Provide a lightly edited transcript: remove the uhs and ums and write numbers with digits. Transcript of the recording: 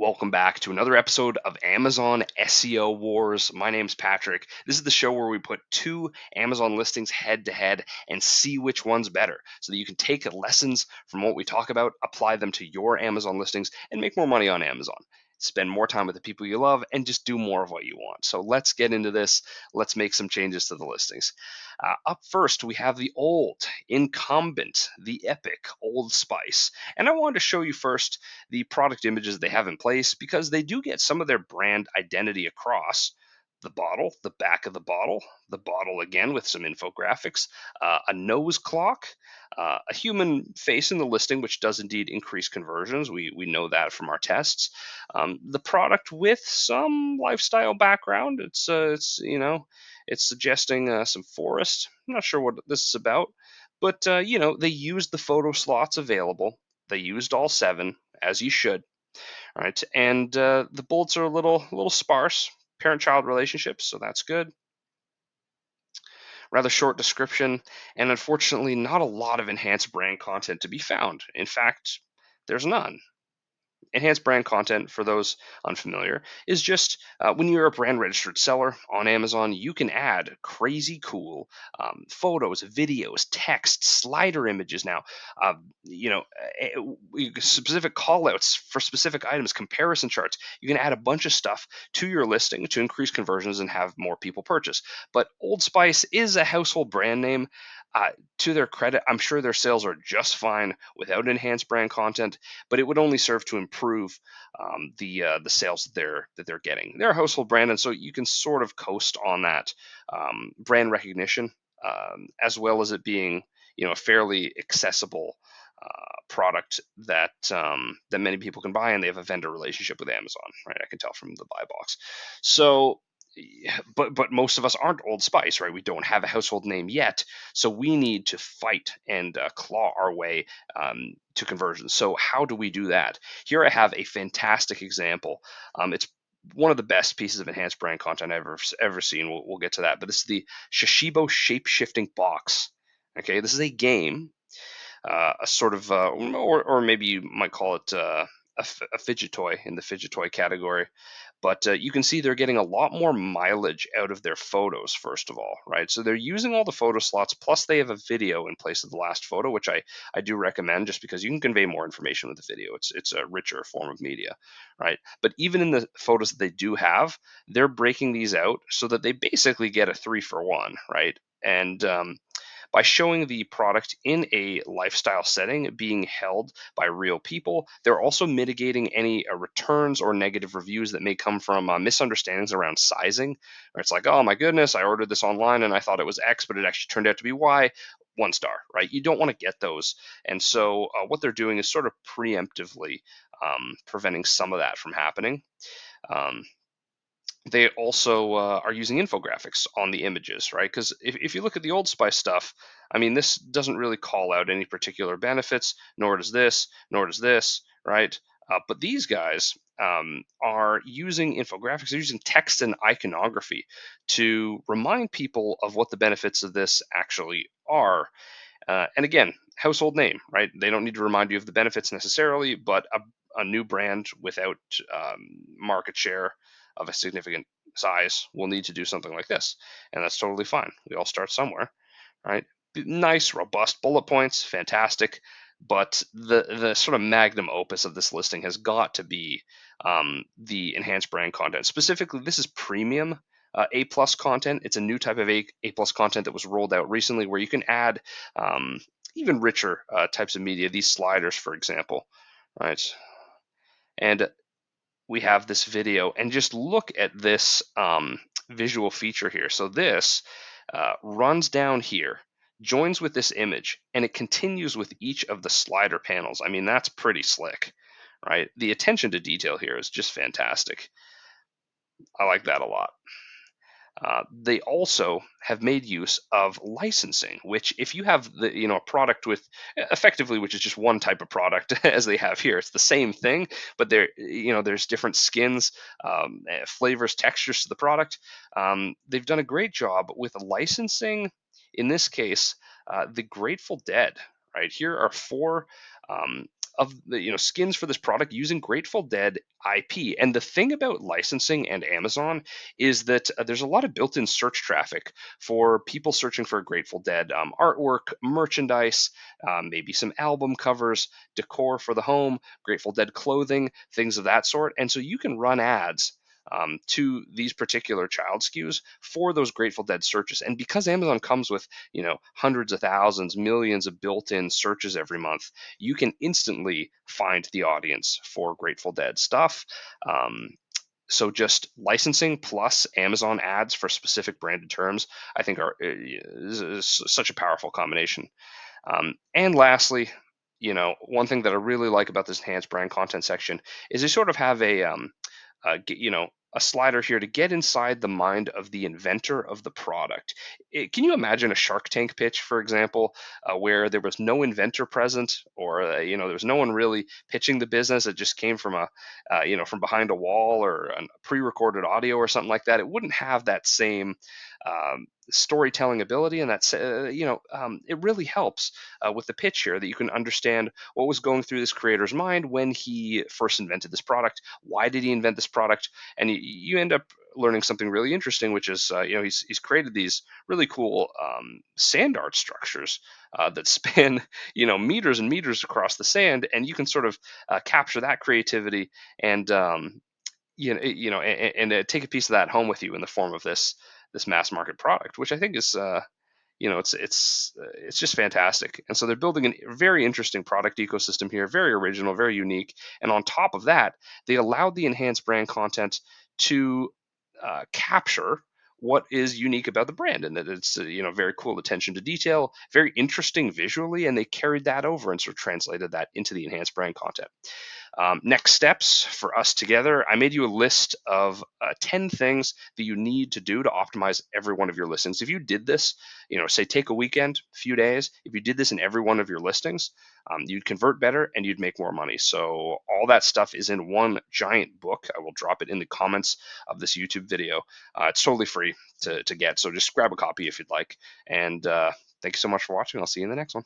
Welcome back to another episode of Amazon SEO Wars. My name's Patrick. This is the show where we put two Amazon listings head to head and see which one's better so that you can take lessons from what we talk about, apply them to your Amazon listings, and make more money on Amazon. Spend more time with the people you love and just do more of what you want. So let's get into this. Let's make some changes to the listings. Up first, we have the old incumbent, the epic Old Spice. And I wanted to show you first the product images they have in place because they do get some of their brand identity across. The bottle, the back of the bottle again with some infographics, a nose clock, a human face in the listing, which does indeed increase conversions. We know that from our tests. The product with some lifestyle background. It's suggesting some forest. I'm not sure what this is about, but they used the photo slots available. They used all 7, as you should. All right, and the bullets are a little sparse. Parent-child relationships, so that's good. Rather short description, and unfortunately, not a lot of enhanced brand content to be found. In fact, there's none. Enhanced brand content, for those unfamiliar, is just when you're a brand registered seller on Amazon, you can add crazy cool photos, videos, text, slider images now, uh, you know, specific callouts for specific items, comparison charts. You can add a bunch of stuff to your listing to increase conversions and have more people purchase. But Old Spice is a household brand name. To their credit, I'm sure their sales are just fine without enhanced brand content, but it would only serve to improve the sales that they're getting. They're a household brand, and so you can sort of coast on that brand recognition, as well as it being a fairly accessible product that many people can buy, and they have a vendor relationship with Amazon, right? I can tell from the buy box. So but most of us aren't Old Spice, right? We don't have a household name yet, so we need to fight and claw our way to conversions. So how do we do that? Here I have a fantastic example. It's one of the best pieces of enhanced brand content I've ever seen. We'll get to that, but this is the Shapeshifting Box. Okay, this is a game, a sort of, or maybe you might call it a fidget toy in the fidget toy category. But you can see they're getting a lot more mileage out of their photos, first of all, right? So they're using all the photo slots, plus they have a video in place of the last photo, which I do recommend just because you can convey more information with the video. It's a richer form of media, right? But even in the photos that they do have, they're breaking these out so that they basically get a 3-for-1, right? And by showing the product in a lifestyle setting being held by real people, they're also mitigating any returns or negative reviews that may come from misunderstandings around sizing. Where it's like, oh my goodness, I ordered this online and I thought it was X, but it actually turned out to be Y. 1 star, right? You don't want to get those. And so what they're doing is sort of preemptively preventing some of that from happening. Um, they also are using infographics on the images, right? Because if you look at the Old Spice stuff, I mean, this doesn't really call out any particular benefits, nor does this, right? But these guys are using infographics, they're using text and iconography to remind people of what the benefits of this actually are. And again, household name, right? They don't need to remind you of the benefits necessarily, but a new brand without market share of a significant size will need to do something like this. And that's totally fine. We all start somewhere, right? Nice, robust bullet points, fantastic. But the sort of magnum opus of this listing has got to be the enhanced brand content. Specifically, this is premium A plus content. It's a new type of A plus content that was rolled out recently, where you can add even richer types of media. These sliders, for example, right? And we have this video, and just look at this visual feature here. So this runs down here, joins with this image, and it continues with each of the slider panels. I mean, that's pretty slick, right? The attention to detail here is just fantastic. I like that a lot. They also have made use of licensing, which if you have a product with effectively, which is just one type of product as they have here, it's the same thing, but there's different skins, flavors, textures to the product. They've done a great job with licensing. In this case, the Grateful Dead. Right here are 4 of the skins for this product using Grateful Dead IP. And the thing about licensing and Amazon is that there's a lot of built-in search traffic for people searching for Grateful Dead artwork, merchandise, maybe some album covers, decor for the home, Grateful Dead clothing, things of that sort. And so you can run ads to these particular child SKUs for those Grateful Dead searches. And because Amazon comes with, hundreds of thousands, millions of built-in searches every month, you can instantly find the audience for Grateful Dead stuff. So just licensing plus Amazon ads for specific branded terms, I think is such a powerful combination. And lastly, one thing that I really like about this enhanced brand content section is they sort of have a slider here to get inside the mind of the inventor of the product. Can you imagine a Shark Tank pitch, for example, where there was no inventor present, or there was no one really pitching the business? It just came from from behind a wall or a pre-recorded audio or something like that. It wouldn't have that same storytelling ability, and it really helps with the pitch here that you can understand what was going through this creator's mind when he first invented this product. Why did he invent this product? And you end up learning something really interesting, which is he's created these really cool sand art structures that span meters and meters across the sand, and you can sort of capture that creativity and take a piece of that home with you in the form of this mass market product, which I think is it's just fantastic. And so they're building a very interesting product ecosystem here, very original, very unique. And on top of that, they allowed the enhanced brand content to capture what is unique about the brand, and that it's very cool attention to detail, very interesting visually, and they carried that over and sort of translated that into the enhanced brand content. Next steps for us together, I made you a list of 10 things that you need to do to optimize every one of your listings. If you did this, say take a weekend, a few days, if you did this in every one of your listings, you'd convert better and you'd make more money. So all that stuff is in one giant book. I will drop it in the comments of this YouTube video. It's totally free to get, so just grab a copy if you'd like. And thank you so much for watching. I'll see you in the next one.